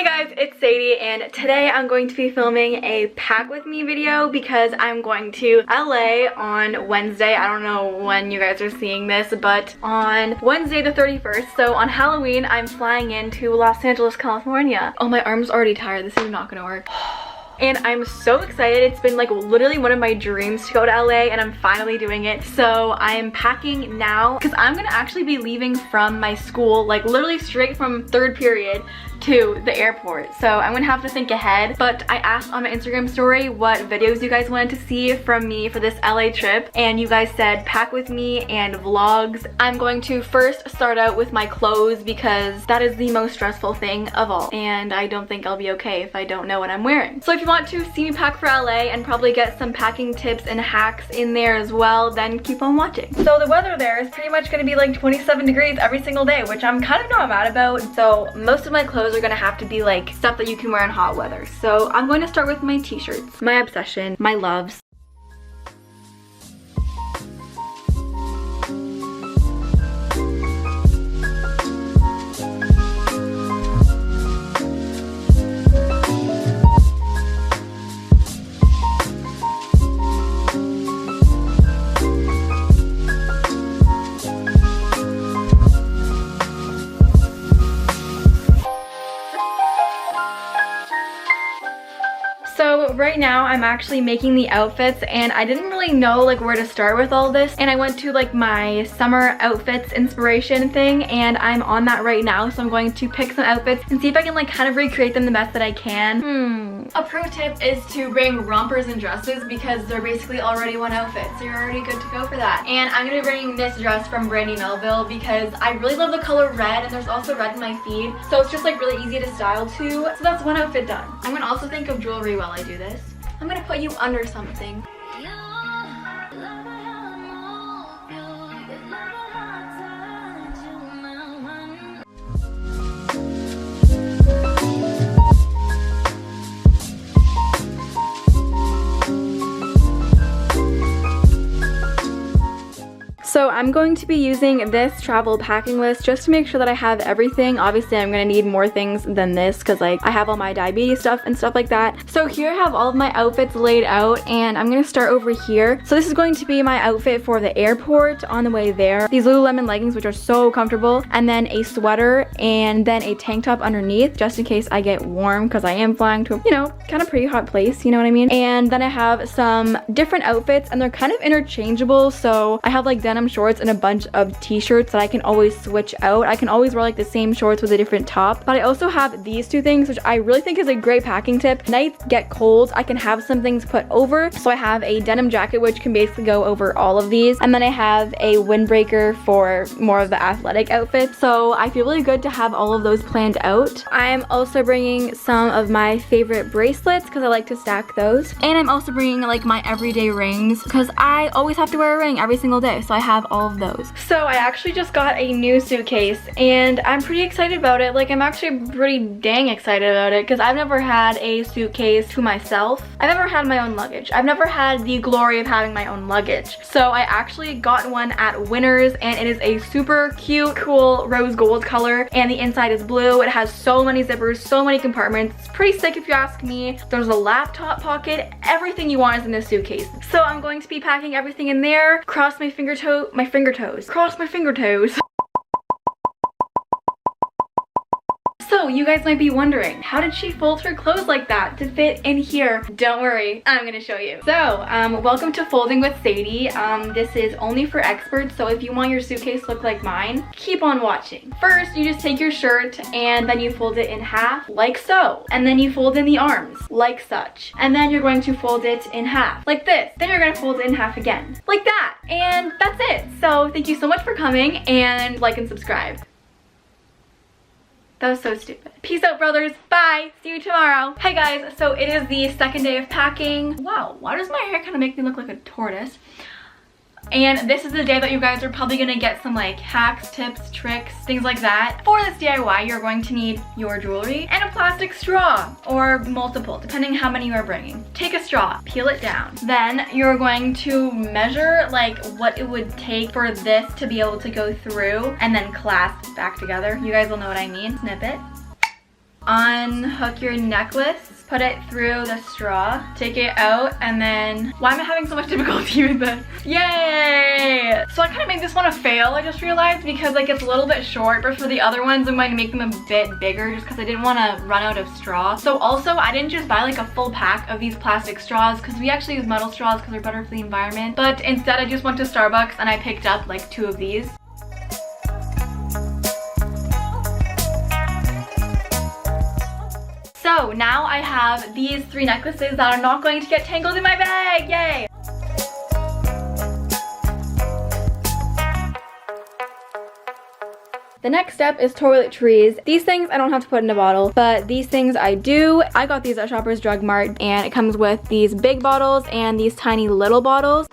Hey guys, it's Sadie and today I'm going to be filming a pack with me video because I'm going to LA on Wednesday. I don't know when you guys are seeing this, but on Wednesday the 31st, so on Halloween, I'm flying into Los Angeles, California. Oh, my arm's already tired. This is not gonna work. And I'm so excited. It's been like literally one of my dreams to go to LA and I'm finally doing it. So I'm packing now because I'm gonna actually be leaving from my school, like literally straight from third period to the airport. So I'm gonna have to think ahead. But I asked on my Instagram story what videos you guys wanted to see from me for this LA trip. And you guys said pack with me and vlogs. I'm going to first start out with my clothes because that is the most stressful thing of all. And I don't think I'll be okay if I don't know what I'm wearing. So if you want to see me pack for LA and probably get some packing tips and hacks in there as well, then keep on watching. So the weather there is pretty much gonna be like 27 degrees every single day, which I'm kind of not mad about. So most of my clothes are gonna have to be like stuff that you can wear in hot weather. So I'm going to start with my t-shirts, my obsession, my loves. So right now I'm actually making the outfits and I didn't really know like where to start with all this, and I went to like my summer outfits inspiration thing and I'm on that right now. So I'm going to pick some outfits and see if I can like kind of recreate them the best that I can. A pro tip is to bring rompers and dresses because they're basically already one outfit, so you're already good to go for that. And I'm gonna be bringing this dress from Brandy Melville because I really love the color red and there's also red in my feed, so it's just like really easy to style too. So that's one outfit done. I'm gonna also think of jewelry while I do this. I'm gonna put you under something. So I'm going to be using this travel packing list just to make sure that I have everything. Obviously, I'm gonna need more things than this because like I have all my diabetes stuff and stuff like that. So here I have all of my outfits laid out and I'm gonna start over here. So this is going to be my outfit for the airport on the way there. These Lululemon leggings, which are so comfortable, and then a sweater and then a tank top underneath just in case I get warm because I am flying to a, you know, kind of pretty hot place, you know what I mean? And then I have some different outfits and they're kind of interchangeable. So I have like denim shorts and a bunch of t-shirts that I can always switch out. I can always wear like the same shorts with a different top, but I also have these two things which I really think is a great packing tip. Nights get cold, I can have some things put over. So I have a denim jacket which can basically go over all of these, and then I have a windbreaker for more of the athletic outfits. So I feel really good to have all of those planned out. I'm also bringing some of my favorite bracelets because I like to stack those, and I'm also bringing like my everyday rings because I always have to wear a ring every single day, so I have all of those. So I actually just got a new suitcase and I'm pretty excited about it. Like I'm actually pretty dang excited about it because I've never had a suitcase to myself. I've never had my own luggage. I've never had the glory of having my own luggage. So I actually got one at Winners and it is a super cute, cool rose gold color and the inside is blue. It has so many zippers, so many compartments. It's pretty sick if you ask me. There's a laptop pocket. Everything you want is in this suitcase. So I'm going to be packing everything in there. Cross my finger toes. Cross my finger toes. So you guys might be wondering, how did she fold her clothes like that to fit in here? Don't worry, I'm gonna show you. So, welcome to Folding with Sadie. This is only for experts, so if you want your suitcase to look like mine, keep on watching. First, you just take your shirt and then you fold it in half, like so. And then you fold in the arms, like such. And then you're going to fold it in half, like this. Then you're gonna fold it in half again, like that. And that's it. So thank you so much for coming, and like and subscribe. That was so stupid. Peace out, brothers. Bye. See you tomorrow. Hey guys, so it is the second day of packing. Wow, why does my hair kind of make me look like a tortoise? And this is the day that you guys are probably gonna get some like hacks, tips, tricks, things like that. For this DIY, you're going to need your jewelry and a plastic straw, or multiple, depending how many you are bringing. Take a straw, peel it down. Then you're going to measure like what it would take for this to be able to go through and then clasp back together. You guys will know what I mean. Snip it. unhook your necklace, put it through the straw, take it out, and then, why am I having so much difficulty with this? Yay! So I kind of made this one a fail, I just realized, because like it's a little bit short, but for the other ones I'm going to make them a bit bigger just because I didn't want to run out of straw. So also I didn't just buy like a full pack of these plastic straws because we actually use metal straws because they're better for the environment, but instead I just went to Starbucks and I picked up like 2 of these. So now I have these 3 necklaces that are not going to get tangled in my bag, yay! The next step is toiletries. These things I don't have to put in a bottle, but these things I do. I got these at Shoppers Drug Mart, and it comes with these big bottles and these tiny little bottles.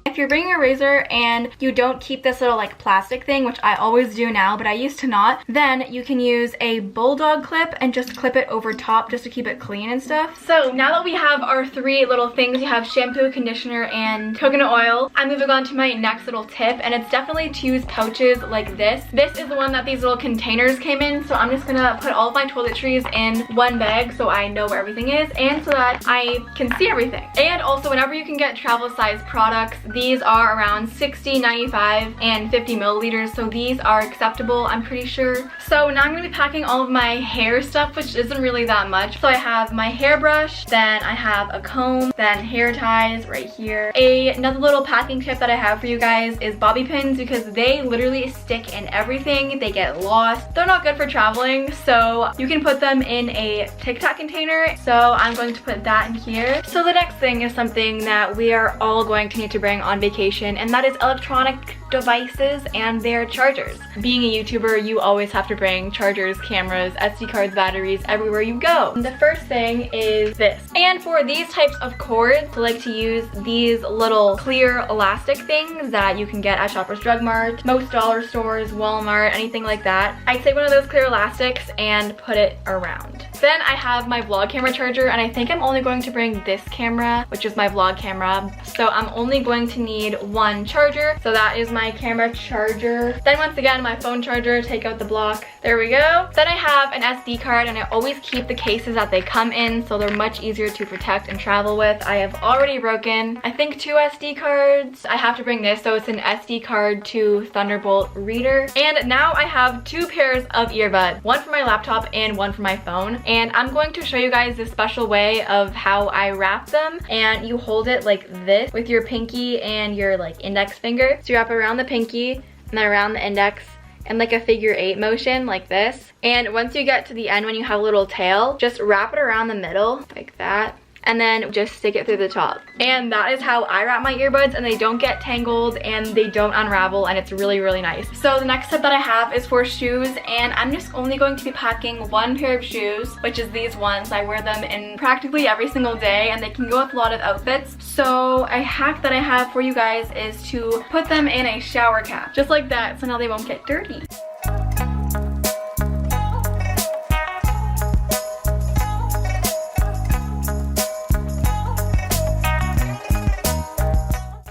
If you're bringing a razor and you don't keep this little like plastic thing, which I always do now, but I used to not, then you can use a bulldog clip and just clip it over top just to keep it clean and stuff. So now that we have our 3 little things, you have shampoo, conditioner, and coconut oil, I'm moving on to my next little tip, and it's definitely to use pouches like this. This is the one that these little containers came in, so I'm just gonna put all of my toiletries in one bag so I know where everything is and so that I can see everything. And also, whenever you can get travel size products, these are around 60, 95, and 50 milliliters, so these are acceptable, I'm pretty sure. So now I'm going to be packing all of my hair stuff, which isn't really that much. So I have my hairbrush, then I have a comb, then hair ties right here. Another little packing tip that I have for you guys is bobby pins, because they literally stick in everything. They get lost. They're not good for traveling, so you can put them in a Tic Tac container. So I'm going to put that in here. So the next thing is something that we are all going to need to bring on vacation, and that is electronic devices and their chargers. Being a YouTuber, you always have to bring chargers, cameras, SD cards, batteries everywhere you go. The first thing is this. And for these types of cords, I like to use these little clear elastic things that you can get at Shoppers Drug Mart, most dollar stores, Walmart, anything like that. I take one of those clear elastics and put it around. Then I have my vlog camera charger, and I think I'm only going to bring this camera, which is my vlog camera. So I'm only going to need 1 charger. So that is my camera charger. Then once again, my phone charger, take out the block. There we go. Then I have an SD card, and I always keep the cases that they come in, so they're much easier to protect and travel with. I have already broken, I think, 2 SD cards. I have to bring this, so it's an SD card to Thunderbolt reader. And now I have 2 pairs of earbuds, one for my laptop and one for my phone. And I'm going to show you guys this special way of how I wrap them. And you hold it like this with your pinky and your like index finger. So you wrap it around the pinky and then around the index and like a figure 8 motion like this. And once you get to the end, when you have a little tail, just wrap it around the middle like that. And then just stick it through the top. And that is how I wrap my earbuds, and they don't get tangled and they don't unravel, and it's really, really nice. So the next step that I have is for shoes, and I'm just only going to be packing 1 pair of shoes, which is these ones. I wear them in practically every single day, and they can go with a lot of outfits. So a hack that I have for you guys is to put them in a shower cap, just like that, so now they won't get dirty.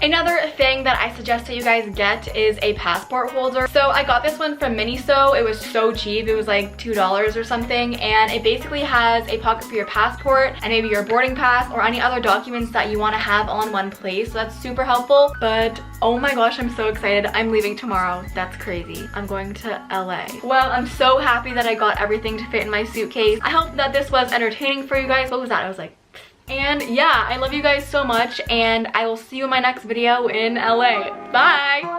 Another thing that I suggest that you guys get is a passport holder. So I got this one from Miniso. It was so cheap. It was like $2 or something, and it basically has a pocket for your passport and maybe your boarding pass or any other documents that you want to have all in one place. So that's super helpful. But oh my gosh, I'm so excited. I'm leaving tomorrow. That's crazy. I'm going to LA. Well, I'm so happy that I got everything to fit in my suitcase. I hope that this was entertaining for you guys. What was that? I was like, and yeah, I love you guys so much, and I will see you in my next video in LA. Bye!